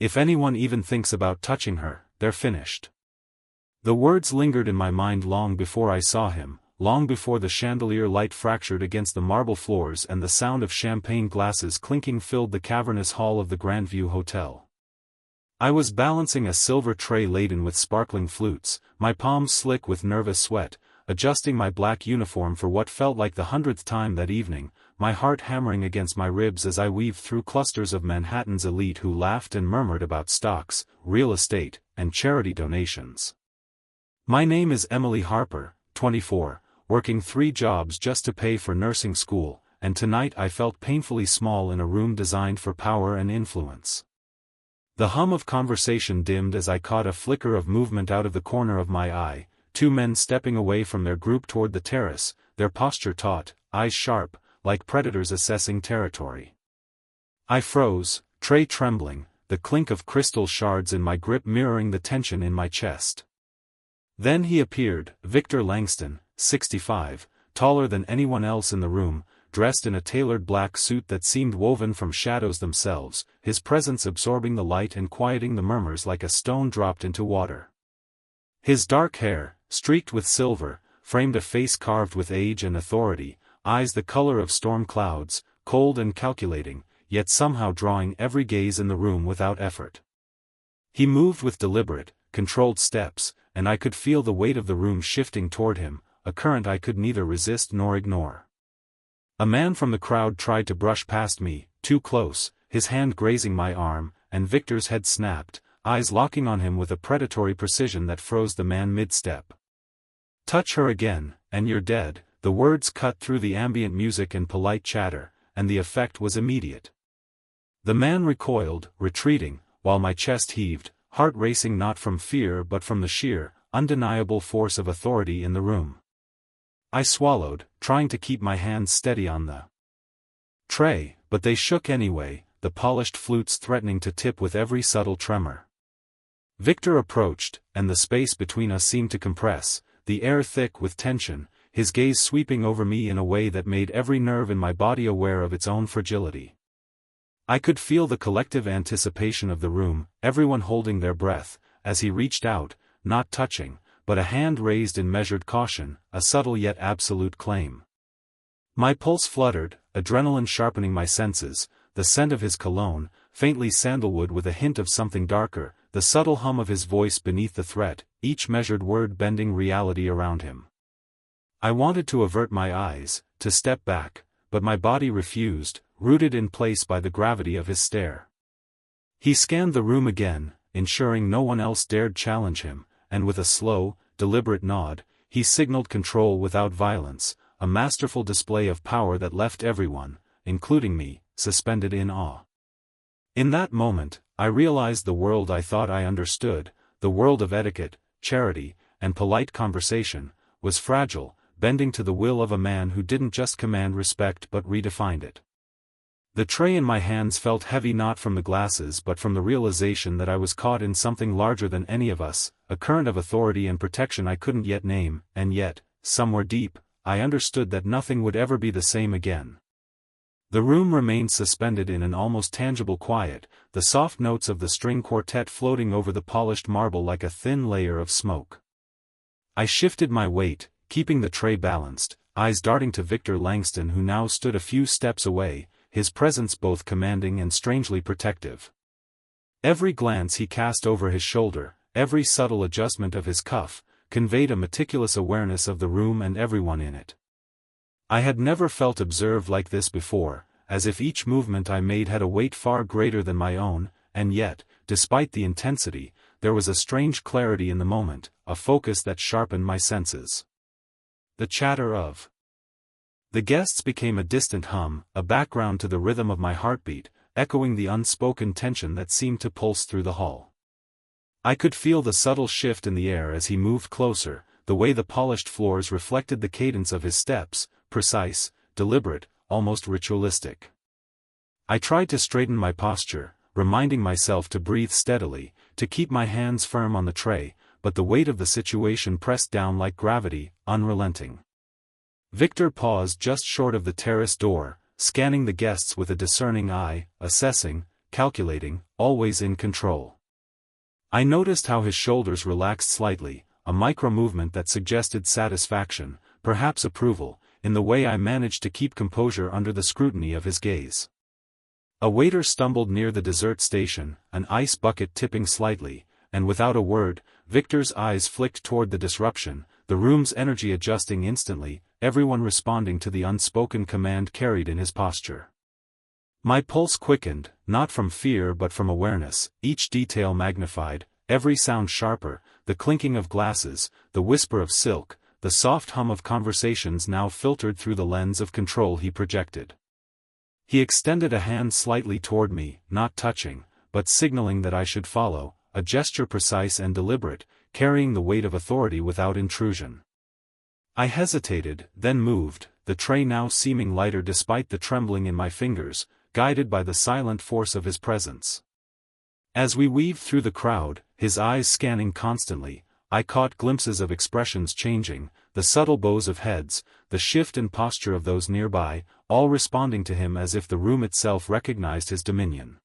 If anyone even thinks about touching her, they're finished. The words lingered in my mind long before I saw him, long before the chandelier light fractured against the marble floors and the sound of champagne glasses clinking filled the cavernous hall of the Grandview Hotel. I was balancing a silver tray laden with sparkling flutes, my palms slick with nervous sweat, adjusting my black uniform for what felt like the 100th time that evening, my heart hammering against my ribs as I weaved through clusters of Manhattan's elite who laughed and murmured about stocks, real estate, and charity donations. My name is Emily Harper, 24, working 3 jobs just to pay for nursing school, and tonight I felt painfully small in a room designed for power and influence. The hum of conversation dimmed as I caught a flicker of movement out of the corner of my eye, 2 men stepping away from their group toward the terrace, their posture taut, eyes sharp, like predators assessing territory. I froze, tray trembling, the clink of crystal shards in my grip mirroring the tension in my chest. Then he appeared, Victor Langston, 65, taller than anyone else in the room, dressed in a tailored black suit that seemed woven from shadows themselves, his presence absorbing the light and quieting the murmurs like a stone dropped into water. His dark hair, streaked with silver, framed a face carved with age and authority, eyes the color of storm clouds, cold and calculating, yet somehow drawing every gaze in the room without effort. He moved with deliberate, controlled steps, and I could feel the weight of the room shifting toward him, a current I could neither resist nor ignore. A man from the crowd tried to brush past me, too close, his hand grazing my arm, and Victor's head snapped, eyes locking on him with a predatory precision that froze the man mid-step. "Touch her again, and you're dead," the words cut through the ambient music and polite chatter, and the effect was immediate. The man recoiled, retreating, while my chest heaved, heart racing not from fear but from the sheer, undeniable force of authority in the room. I swallowed, trying to keep my hands steady on the tray, but they shook anyway, the polished flutes threatening to tip with every subtle tremor. Victor approached, and the space between us seemed to compress, the air thick with tension, his gaze sweeping over me in a way that made every nerve in my body aware of its own fragility. I could feel the collective anticipation of the room, everyone holding their breath, as he reached out, not touching, but a hand raised in measured caution, a subtle yet absolute claim. My pulse fluttered, adrenaline sharpening my senses, the scent of his cologne, faintly sandalwood with a hint of something darker, the subtle hum of his voice beneath the threat, each measured word bending reality around him. I wanted to avert my eyes, to step back, but my body refused, rooted in place by the gravity of his stare. He scanned the room again, ensuring no one else dared challenge him, and with a slow, deliberate nod, he signaled control without violence, a masterful display of power that left everyone, including me, suspended in awe. In that moment, I realized the world I thought I understood, the world of etiquette, charity, and polite conversation, was fragile, bending to the will of a man who didn't just command respect but redefined it. The tray in my hands felt heavy not from the glasses but from the realization that I was caught in something larger than any of us, a current of authority and protection I couldn't yet name, and yet, somewhere deep, I understood that nothing would ever be the same again. The room remained suspended in an almost tangible quiet, the soft notes of the string quartet floating over the polished marble like a thin layer of smoke. I shifted my weight, keeping the tray balanced, eyes darting to Victor Langston who now stood a few steps away, his presence both commanding and strangely protective. Every glance he cast over his shoulder, every subtle adjustment of his cuff, conveyed a meticulous awareness of the room and everyone in it. I had never felt observed like this before, as if each movement I made had a weight far greater than my own, and yet, despite the intensity, there was a strange clarity in the moment, a focus that sharpened my senses. The chatter of the guests became a distant hum, a background to the rhythm of my heartbeat, echoing the unspoken tension that seemed to pulse through the hall. I could feel the subtle shift in the air as he moved closer, the way the polished floors reflected the cadence of his steps, precise, deliberate, almost ritualistic. I tried to straighten my posture, reminding myself to breathe steadily, to keep my hands firm on the tray, but the weight of the situation pressed down like gravity, unrelenting. Victor paused just short of the terrace door, scanning the guests with a discerning eye, assessing, calculating, always in control. I noticed how his shoulders relaxed slightly, a micro-movement that suggested satisfaction, perhaps approval, in the way I managed to keep composure under the scrutiny of his gaze. A waiter stumbled near the dessert station, an ice bucket tipping slightly, and without a word, Victor's eyes flicked toward the disruption, the room's energy adjusting instantly, everyone responding to the unspoken command carried in his posture. My pulse quickened, not from fear but from awareness, each detail magnified, every sound sharper, the clinking of glasses, the whisper of silk, the soft hum of conversations now filtered through the lens of control he projected. He extended a hand slightly toward me, not touching, but signaling that I should follow, a gesture precise and deliberate, carrying the weight of authority without intrusion. I hesitated, then moved, the tray now seeming lighter despite the trembling in my fingers, guided by the silent force of his presence. As we weaved through the crowd, his eyes scanning constantly, I caught glimpses of expressions changing, the subtle bows of heads, the shift in posture of those nearby, all responding to him as if the room itself recognized his dominion.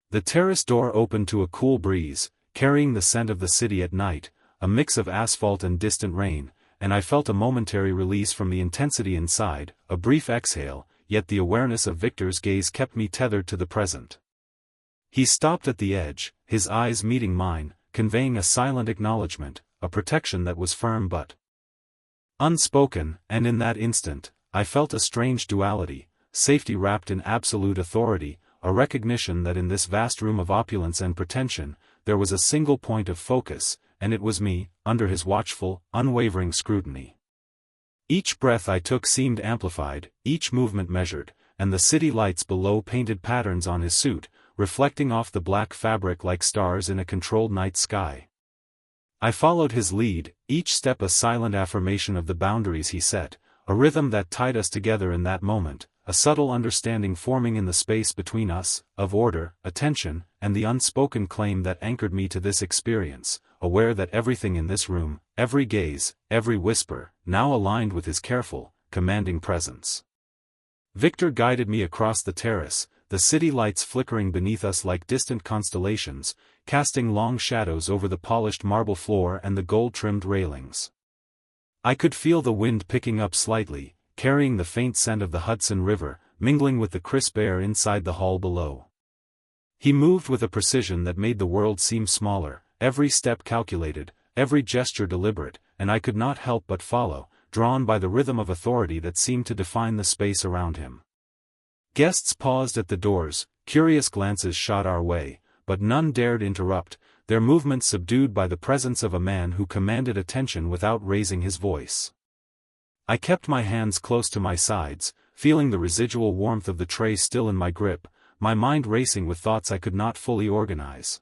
The terrace door opened to a cool breeze, carrying the scent of the city at night, a mix of asphalt and distant rain, and I felt a momentary release from the intensity inside, a brief exhale, yet the awareness of Victor's gaze kept me tethered to the present. He stopped at the edge, his eyes meeting mine, conveying a silent acknowledgement, a protection that was firm but unspoken, and in that instant, I felt a strange duality, safety wrapped in absolute authority, a recognition that in this vast room of opulence and pretension, there was a single point of focus, and it was me, under his watchful, unwavering scrutiny. Each breath I took seemed amplified, each movement measured, and the city lights below painted patterns on his suit, reflecting off the black fabric like stars in a controlled night sky. I followed his lead, each step a silent affirmation of the boundaries he set, a rhythm that tied us together in that moment, a subtle understanding forming in the space between us, of order, attention, and the unspoken claim that anchored me to this experience, aware that everything in this room, every gaze, every whisper, now aligned with his careful, commanding presence. Victor guided me across the terrace, the city lights flickering beneath us like distant constellations, casting long shadows over the polished marble floor and the gold-trimmed railings. I could feel the wind picking up slightly, carrying the faint scent of the Hudson River, mingling with the crisp air inside the hall below. He moved with a precision that made the world seem smaller, every step calculated, every gesture deliberate, and I could not help but follow, drawn by the rhythm of authority that seemed to define the space around him. Guests paused at the doors, curious glances shot our way, but none dared interrupt, their movements subdued by the presence of a man who commanded attention without raising his voice. I kept my hands close to my sides, feeling the residual warmth of the tray still in my grip, my mind racing with thoughts I could not fully organize.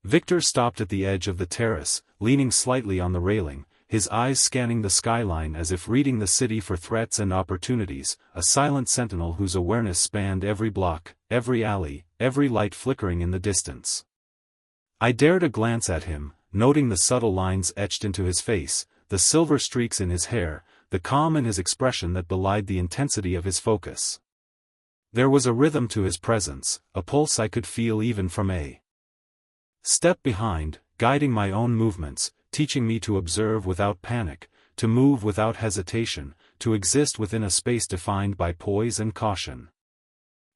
Victor stopped at the edge of the terrace, leaning slightly on the railing, his eyes scanning the skyline as if reading the city for threats and opportunities, a silent sentinel whose awareness spanned every block, every alley, every light flickering in the distance. I dared a glance at him, noting the subtle lines etched into his face, the silver streaks in his hair, the calm in his expression that belied the intensity of his focus. There was a rhythm to his presence, a pulse I could feel even from a step behind, guiding my own movements, teaching me to observe without panic, to move without hesitation, to exist within a space defined by poise and caution.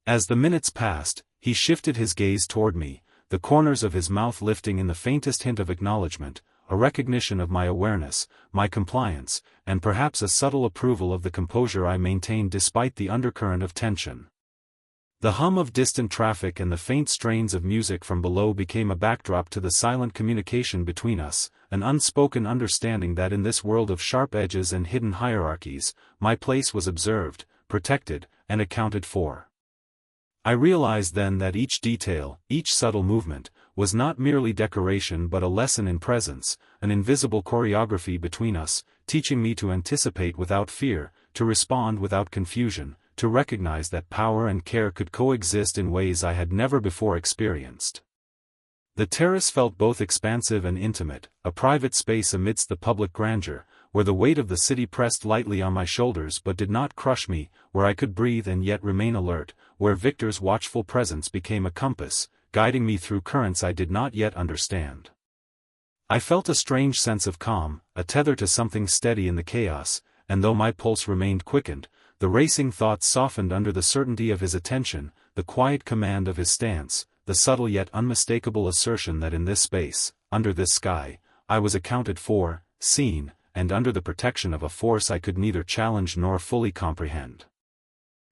As the minutes passed, he shifted his gaze toward me, the corners of his mouth lifting in the faintest hint of acknowledgement, a recognition of my awareness, my compliance, and perhaps a subtle approval of the composure I maintained despite the undercurrent of tension. The hum of distant traffic and the faint strains of music from below became a backdrop to the silent communication between us, an unspoken understanding that in this world of sharp edges and hidden hierarchies, my place was observed, protected, and accounted for. I realized then that each detail, each subtle movement, was not merely decoration but a lesson in presence, an invisible choreography between us, teaching me to anticipate without fear, to respond without confusion, to recognize that power and care could coexist in ways I had never before experienced. The terrace felt both expansive and intimate, a private space amidst the public grandeur, where the weight of the city pressed lightly on my shoulders but did not crush me, where I could breathe and yet remain alert, where Victor's watchful presence became a compass, guiding me through currents I did not yet understand. I felt a strange sense of calm, a tether to something steady in the chaos, and though my pulse remained quickened, the racing thoughts softened under the certainty of his attention, the quiet command of his stance, the subtle yet unmistakable assertion that in this space, under this sky, I was accounted for, seen, and under the protection of a force I could neither challenge nor fully comprehend.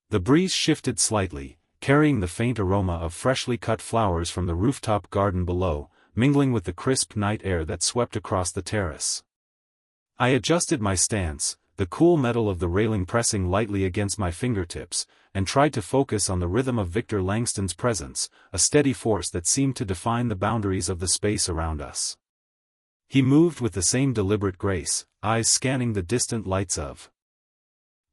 The breeze shifted slightly, carrying the faint aroma of freshly cut flowers from the rooftop garden below, mingling with the crisp night air that swept across the terrace. I adjusted my stance, the cool metal of the railing pressing lightly against my fingertips, and tried to focus on the rhythm of Victor Langston's presence, a steady force that seemed to define the boundaries of the space around us. He moved with the same deliberate grace, eyes scanning the distant lights of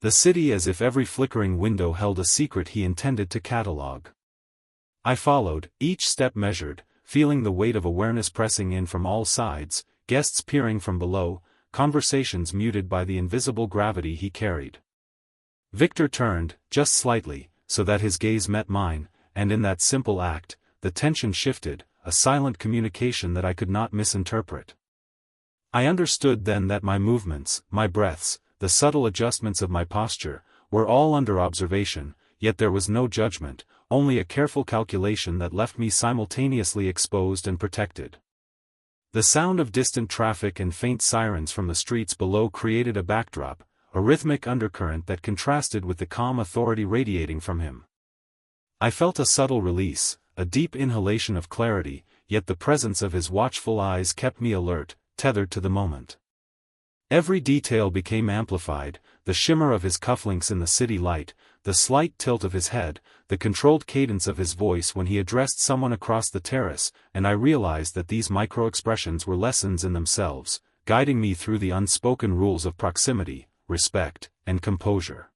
the city as if every flickering window held a secret he intended to catalogue. I followed, each step measured, feeling the weight of awareness pressing in from all sides, guests peering from below, conversations muted by the invisible gravity he carried. Victor turned, just slightly, so that his gaze met mine, and in that simple act, the tension shifted, a silent communication that I could not misinterpret. I understood then that my movements, my breaths, the subtle adjustments of my posture, were all under observation, yet there was no judgment, only a careful calculation that left me simultaneously exposed and protected. The sound of distant traffic and faint sirens from the streets below created a backdrop, a rhythmic undercurrent that contrasted with the calm authority radiating from him. I felt a subtle release, a deep inhalation of clarity, yet the presence of his watchful eyes kept me alert, tethered to the moment. Every detail became amplified, the shimmer of his cufflinks in the city light, the slight tilt of his head, the controlled cadence of his voice when he addressed someone across the terrace, and I realized that these micro-expressions were lessons in themselves, guiding me through the unspoken rules of proximity, respect, and composure.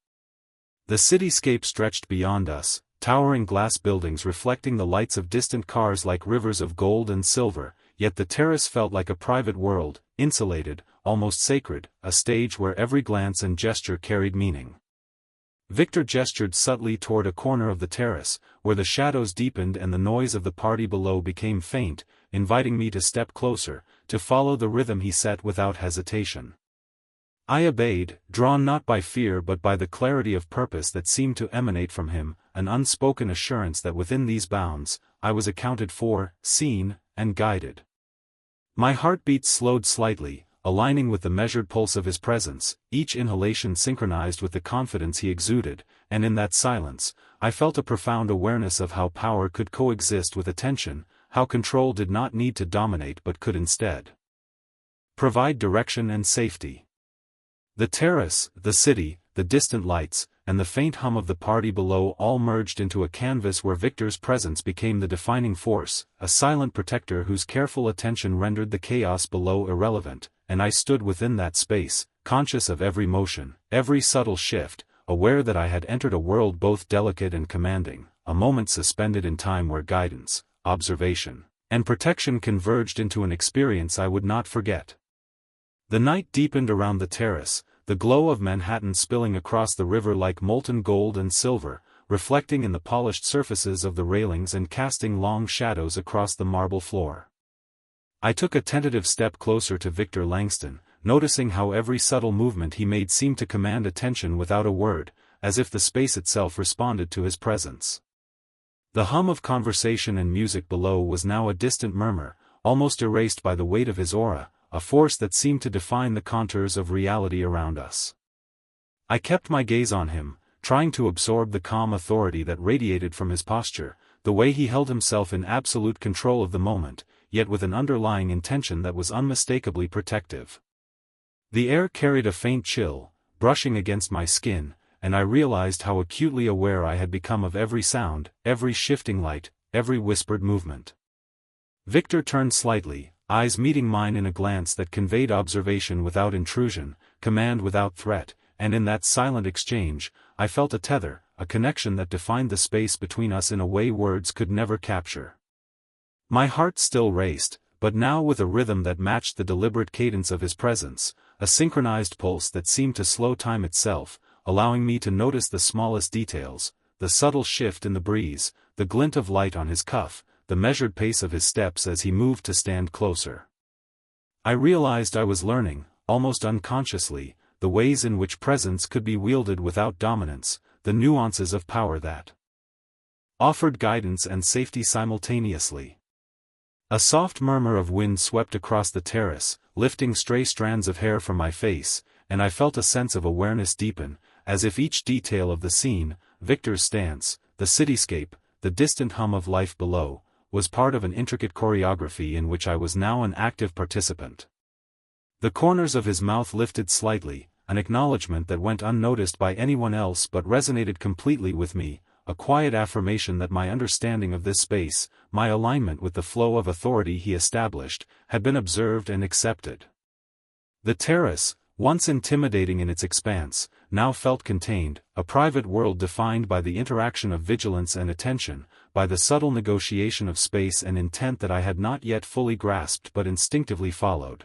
The cityscape stretched beyond us, towering glass buildings reflecting the lights of distant cars like rivers of gold and silver, yet the terrace felt like a private world, insulated, almost sacred, a stage where every glance and gesture carried meaning. Victor gestured subtly toward a corner of the terrace, where the shadows deepened and the noise of the party below became faint, inviting me to step closer, to follow the rhythm he set without hesitation. I obeyed, drawn not by fear but by the clarity of purpose that seemed to emanate from him, an unspoken assurance that within these bounds, I was accounted for, seen, and guided. My heartbeat slowed slightly, aligning with the measured pulse of his presence, each inhalation synchronized with the confidence he exuded, and in that silence, I felt a profound awareness of how power could coexist with attention, how control did not need to dominate but could instead provide direction and safety. The terrace, the city, the distant lights, and the faint hum of the party below all merged into a canvas where Victor's presence became the defining force, a silent protector whose careful attention rendered the chaos below irrelevant, and I stood within that space, conscious of every motion, every subtle shift, aware that I had entered a world both delicate and commanding, a moment suspended in time where guidance, observation, and protection converged into an experience I would not forget. The night deepened around the terrace, the glow of Manhattan spilling across the river like molten gold and silver, reflecting in the polished surfaces of the railings and casting long shadows across the marble floor. I took a tentative step closer to Victor Langston, noticing how every subtle movement he made seemed to command attention without a word, as if the space itself responded to his presence. The hum of conversation and music below was now a distant murmur, almost erased by the weight of his aura, a force that seemed to define the contours of reality around us. I kept my gaze on him, trying to absorb the calm authority that radiated from his posture, the way he held himself in absolute control of the moment, yet with an underlying intention that was unmistakably protective. The air carried a faint chill, brushing against my skin, and I realized how acutely aware I had become of every sound, every shifting light, every whispered movement. Victor turned slightly, eyes meeting mine in a glance that conveyed observation without intrusion, command without threat, and in that silent exchange, I felt a tether, a connection that defined the space between us in a way words could never capture. My heart still raced, but now with a rhythm that matched the deliberate cadence of his presence, a synchronized pulse that seemed to slow time itself, allowing me to notice the smallest details, the subtle shift in the breeze, the glint of light on his cuff, the measured pace of his steps as he moved to stand closer. I realized I was learning, almost unconsciously, the ways in which presence could be wielded without dominance, the nuances of power that offered guidance and safety simultaneously. A soft murmur of wind swept across the terrace, lifting stray strands of hair from my face, and I felt a sense of awareness deepen, as if each detail of the scene, Victor's stance, the cityscape, the distant hum of life below, was part of an intricate choreography in which I was now an active participant. The corners of his mouth lifted slightly, an acknowledgement that went unnoticed by anyone else but resonated completely with me, a quiet affirmation that my understanding of this space, my alignment with the flow of authority he established, had been observed and accepted. The terrace, once intimidating in its expanse, now felt contained, a private world defined by the interaction of vigilance and attention, by the subtle negotiation of space and intent that I had not yet fully grasped but instinctively followed.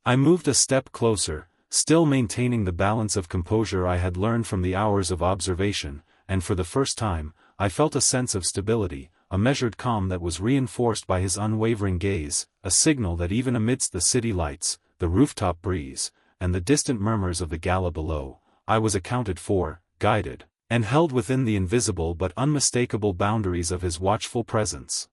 I moved a step closer, still maintaining the balance of composure I had learned from the hours of observation, and for the first time, I felt a sense of stability, a measured calm that was reinforced by his unwavering gaze, a signal that even amidst the city lights, the rooftop breeze, and the distant murmurs of the gala below, I was accounted for, guided, and held within the invisible but unmistakable boundaries of his watchful presence.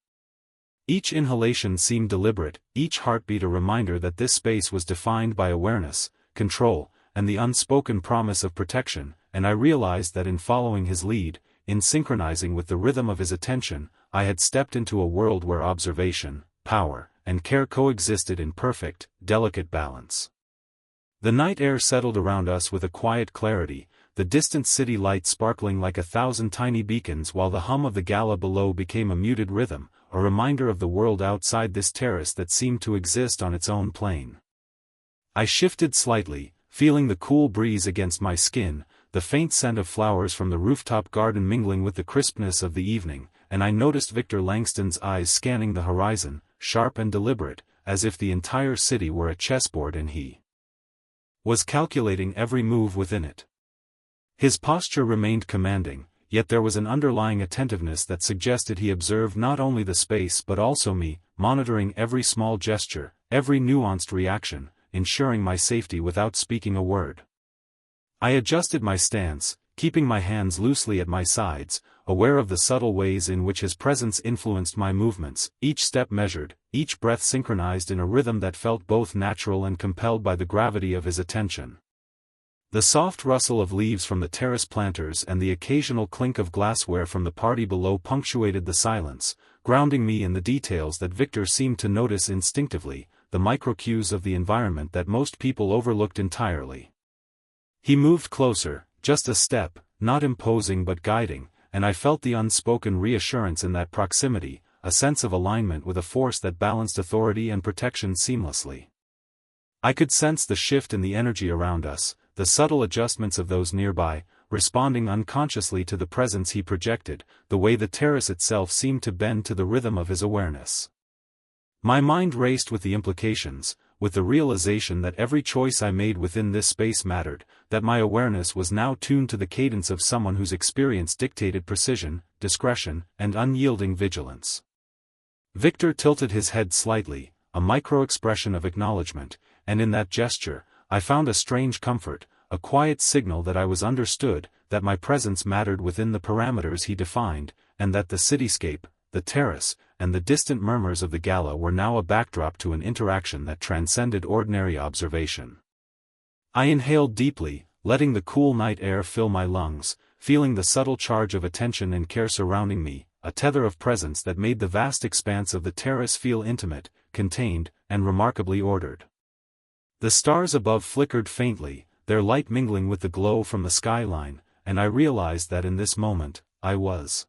Each inhalation seemed deliberate, each heartbeat a reminder that this space was defined by awareness, control, and the unspoken promise of protection, and I realized that in following his lead, in synchronizing with the rhythm of his attention, I had stepped into a world where observation, power, and care coexisted in perfect, delicate balance. The night air settled around us with a quiet clarity, the distant city lights sparkling like 1,000 tiny beacons while the hum of the gala below became a muted rhythm, a reminder of the world outside this terrace that seemed to exist on its own plane. I shifted slightly, feeling the cool breeze against my skin, the faint scent of flowers from the rooftop garden mingling with the crispness of the evening, and I noticed Victor Langston's eyes scanning the horizon, sharp and deliberate, as if the entire city were a chessboard and he was calculating every move within it. His posture remained commanding, yet there was an underlying attentiveness that suggested he observed not only the space but also me, monitoring every small gesture, every nuanced reaction, ensuring my safety without speaking a word. I adjusted my stance, keeping my hands loosely at my sides, aware of the subtle ways in which his presence influenced my movements, each step measured, each breath synchronized in a rhythm that felt both natural and compelled by the gravity of his attention. The soft rustle of leaves from the terrace planters and the occasional clink of glassware from the party below punctuated the silence, grounding me in the details that Victor seemed to notice instinctively, the micro-cues of the environment that most people overlooked entirely. He moved closer, just a step, not imposing but guiding, and I felt the unspoken reassurance in that proximity, a sense of alignment with a force that balanced authority and protection seamlessly. I could sense the shift in the energy around us, the subtle adjustments of those nearby, responding unconsciously to the presence he projected, the way the terrace itself seemed to bend to the rhythm of his awareness. My mind raced with the implications, with the realization that every choice I made within this space mattered, that my awareness was now tuned to the cadence of someone whose experience dictated precision, discretion, and unyielding vigilance. Victor tilted his head slightly, a micro-expression of acknowledgement, and in that gesture, I found a strange comfort, a quiet signal that I was understood, that my presence mattered within the parameters he defined, and that the cityscape, the terrace, and the distant murmurs of the gala were now a backdrop to an interaction that transcended ordinary observation. I inhaled deeply, letting the cool night air fill my lungs, feeling the subtle charge of attention and care surrounding me, a tether of presence that made the vast expanse of the terrace feel intimate, contained, and remarkably ordered. The stars above flickered faintly, their light mingling with the glow from the skyline, and I realized that in this moment, I was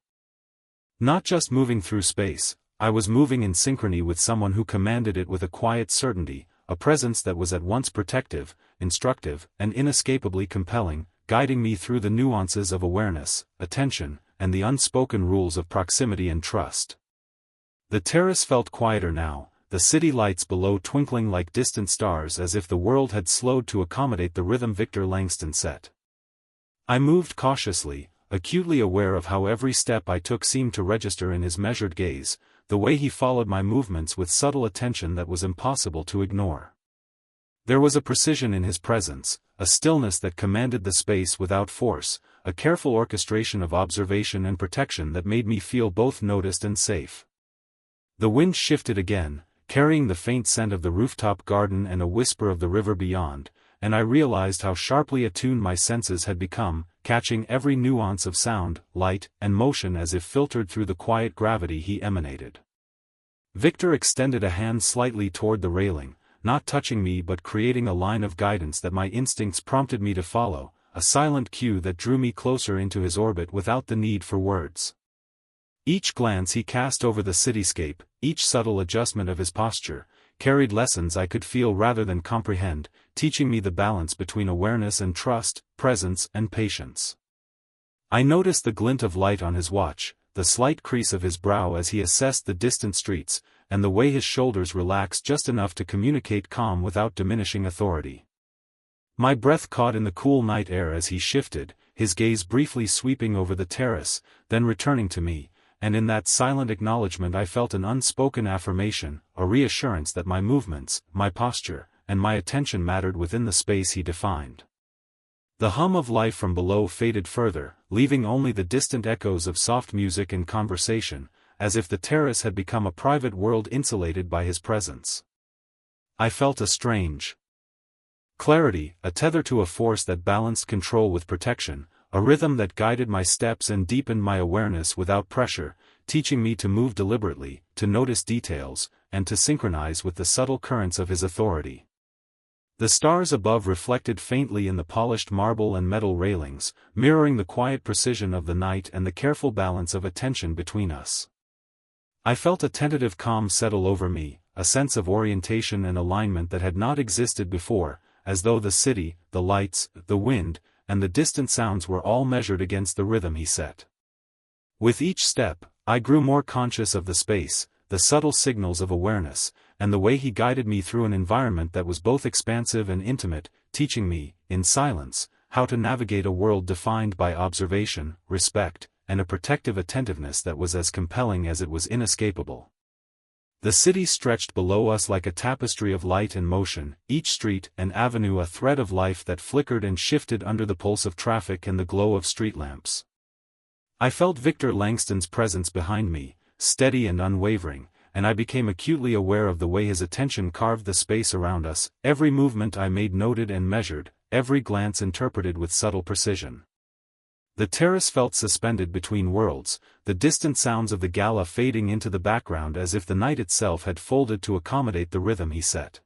not just moving through space, I was moving in synchrony with someone who commanded it with a quiet certainty, a presence that was at once protective, instructive, and inescapably compelling, guiding me through the nuances of awareness, attention, and the unspoken rules of proximity and trust. The terrace felt quieter now, the city lights below twinkling like distant stars as if the world had slowed to accommodate the rhythm Victor Langston set. I moved cautiously, acutely aware of how every step I took seemed to register in his measured gaze, the way he followed my movements with subtle attention that was impossible to ignore. There was a precision in his presence, a stillness that commanded the space without force, a careful orchestration of observation and protection that made me feel both noticed and safe. The wind shifted again, carrying the faint scent of the rooftop garden and a whisper of the river beyond, and I realized how sharply attuned my senses had become, catching every nuance of sound, light, and motion as if filtered through the quiet gravity he emanated. Victor extended a hand slightly toward the railing, not touching me but creating a line of guidance that my instincts prompted me to follow, a silent cue that drew me closer into his orbit without the need for words. Each glance he cast over the cityscape, each subtle adjustment of his posture, carried lessons I could feel rather than comprehend, teaching me the balance between awareness and trust, presence and patience. I noticed the glint of light on his watch, the slight crease of his brow as he assessed the distant streets, and the way his shoulders relaxed just enough to communicate calm without diminishing authority. My breath caught in the cool night air as he shifted, his gaze briefly sweeping over the terrace, then returning to me, and in that silent acknowledgement I felt an unspoken affirmation, a reassurance that my movements, my posture, and my attention mattered within the space he defined. The hum of life from below faded further, leaving only the distant echoes of soft music and conversation, as if the terrace had become a private world insulated by his presence. I felt a strange clarity, a tether to a force that balanced control with protection, a rhythm that guided my steps and deepened my awareness without pressure, teaching me to move deliberately, to notice details, and to synchronize with the subtle currents of his authority. The stars above reflected faintly in the polished marble and metal railings, mirroring the quiet precision of the night and the careful balance of attention between us. I felt a tentative calm settle over me, a sense of orientation and alignment that had not existed before, as though the city, the lights, the wind, and the distant sounds were all measured against the rhythm he set. With each step, I grew more conscious of the space, the subtle signals of awareness, and the way he guided me through an environment that was both expansive and intimate, teaching me, in silence, how to navigate a world defined by observation, respect, and a protective attentiveness that was as compelling as it was inescapable. The city stretched below us like a tapestry of light and motion, each street and avenue a thread of life that flickered and shifted under the pulse of traffic and the glow of street lamps. I felt Victor Langston's presence behind me, steady and unwavering, and I became acutely aware of the way his attention carved the space around us, every movement I made noted and measured, every glance interpreted with subtle precision. The terrace felt suspended between worlds, the distant sounds of the gala fading into the background as if the night itself had folded to accommodate the rhythm he set.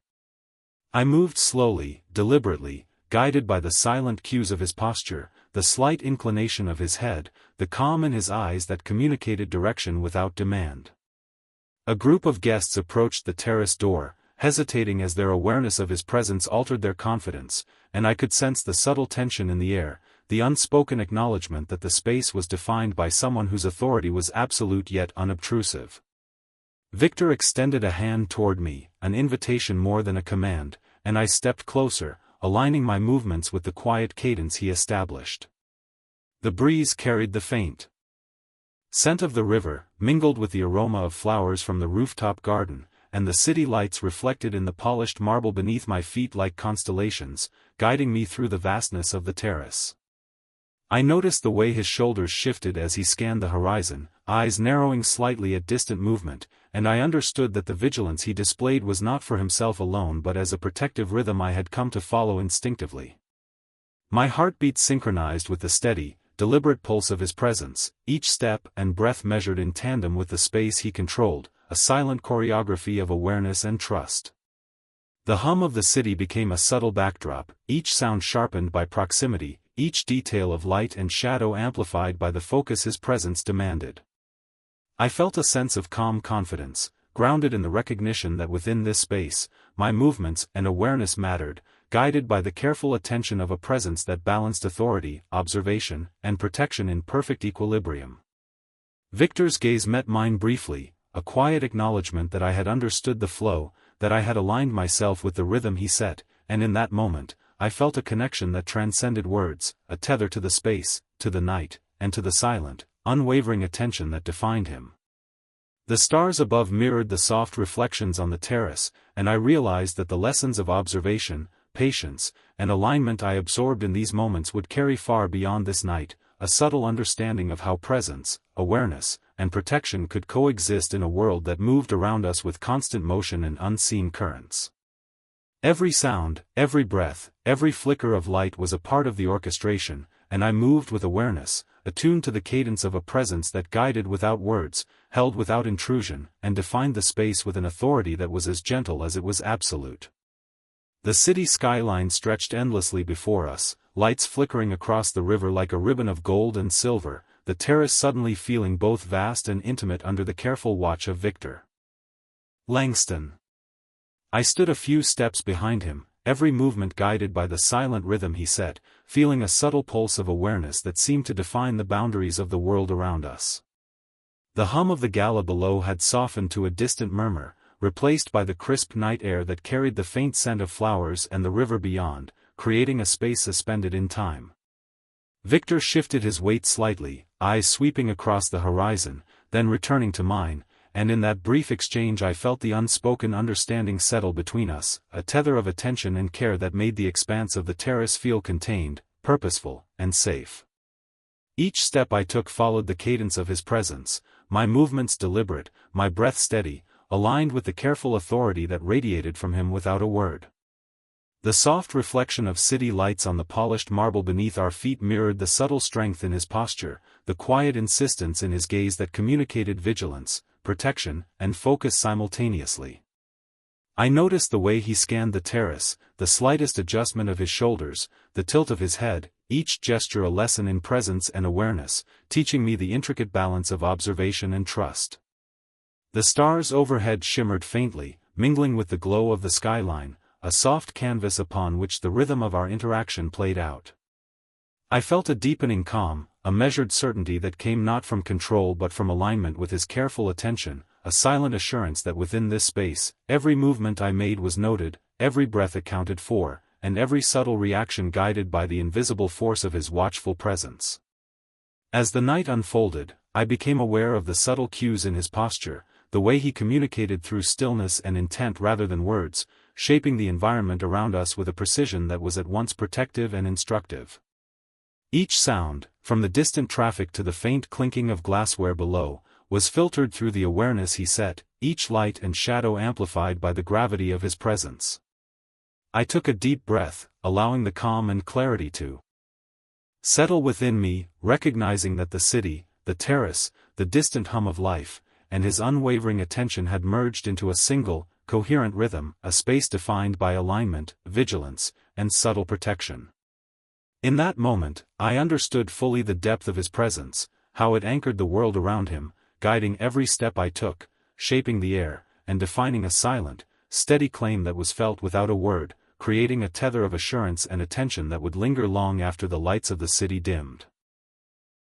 I moved slowly, deliberately, guided by the silent cues of his posture, the slight inclination of his head, the calm in his eyes that communicated direction without demand. A group of guests approached the terrace door, hesitating as their awareness of his presence altered their confidence, and I could sense the subtle tension in the air, the unspoken acknowledgement that the space was defined by someone whose authority was absolute yet unobtrusive. Victor extended a hand toward me, an invitation more than a command, and I stepped closer, aligning my movements with the quiet cadence he established. The breeze carried the faint scent of the river, mingled with the aroma of flowers from the rooftop garden, and the city lights reflected in the polished marble beneath my feet like constellations, guiding me through the vastness of the terrace. I noticed the way his shoulders shifted as he scanned the horizon, eyes narrowing slightly at distant movement, and I understood that the vigilance he displayed was not for himself alone but as a protective rhythm I had come to follow instinctively. My heartbeat synchronized with the steady, deliberate pulse of his presence, each step and breath measured in tandem with the space he controlled, a silent choreography of awareness and trust. The hum of the city became a subtle backdrop, each sound sharpened by proximity, each detail of light and shadow amplified by the focus his presence demanded. I felt a sense of calm confidence, grounded in the recognition that within this space, my movements and awareness mattered, guided by the careful attention of a presence that balanced authority, observation, and protection in perfect equilibrium. Victor's gaze met mine briefly, a quiet acknowledgement that I had understood the flow, that I had aligned myself with the rhythm he set, and in that moment, I felt a connection that transcended words, a tether to the space, to the night, and to the silent, unwavering attention that defined him. The stars above mirrored the soft reflections on the terrace, and I realized that the lessons of observation, patience, and alignment I absorbed in these moments would carry far beyond this night, a subtle understanding of how presence, awareness, and protection could coexist in a world that moved around us with constant motion and unseen currents. Every sound, every breath, every flicker of light was a part of the orchestration, and I moved with awareness, attuned to the cadence of a presence that guided without words, held without intrusion, and defined the space with an authority that was as gentle as it was absolute. The city skyline stretched endlessly before us, lights flickering across the river like a ribbon of gold and silver, the terrace suddenly feeling both vast and intimate under the careful watch of Victor. Langston. I stood a few steps behind him, every movement guided by the silent rhythm he set, feeling a subtle pulse of awareness that seemed to define the boundaries of the world around us. The hum of the gala below had softened to a distant murmur, replaced by the crisp night air that carried the faint scent of flowers and the river beyond, creating a space suspended in time. Victor shifted his weight slightly, eyes sweeping across the horizon, then returning to mine, and in that brief exchange I felt the unspoken understanding settle between us, a tether of attention and care that made the expanse of the terrace feel contained, purposeful, and safe. Each step I took followed the cadence of his presence, my movements deliberate, my breath steady, aligned with the careful authority that radiated from him without a word. The soft reflection of city lights on the polished marble beneath our feet mirrored the subtle strength in his posture, the quiet insistence in his gaze that communicated vigilance, protection, and focus simultaneously. I noticed the way he scanned the terrace, the slightest adjustment of his shoulders, the tilt of his head, each gesture a lesson in presence and awareness, teaching me the intricate balance of observation and trust. The stars overhead shimmered faintly, mingling with the glow of the skyline, a soft canvas upon which the rhythm of our interaction played out. I felt a deepening calm, a measured certainty that came not from control but from alignment with his careful attention, a silent assurance that within this space, every movement I made was noted, every breath accounted for, and every subtle reaction guided by the invisible force of his watchful presence. As the night unfolded, I became aware of the subtle cues in his posture, the way he communicated through stillness and intent rather than words, shaping the environment around us with a precision that was at once protective and instructive. Each sound, from the distant traffic to the faint clinking of glassware below, was filtered through the awareness he set, each light and shadow amplified by the gravity of his presence. I took a deep breath, allowing the calm and clarity to settle within me, recognizing that the city, the terrace, the distant hum of life, and his unwavering attention had merged into a single, coherent rhythm, a space defined by alignment, vigilance, and subtle protection. In that moment, I understood fully the depth of his presence, how it anchored the world around him, guiding every step I took, shaping the air, and defining a silent, steady claim that was felt without a word, creating a tether of assurance and attention that would linger long after the lights of the city dimmed.